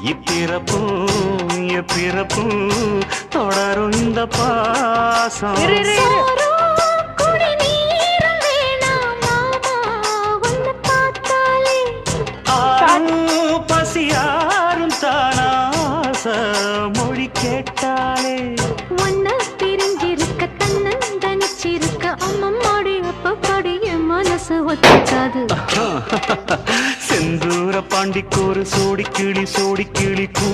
இப்பிறப்பும் எப்பிறப்பும் தொடரும் இந்த பாசம். பசியாரும் தானாச மொழி கேட்டாலே ஒன்ன பிரிஞ்சிருக்க தன்னந்தனிச்சிருக்க அம்மம்மாடி அப்பப்படிய மனசு ஒத்துக்காது. செந்தூர பாண்டிக்கோரு சோடி கிளி கூ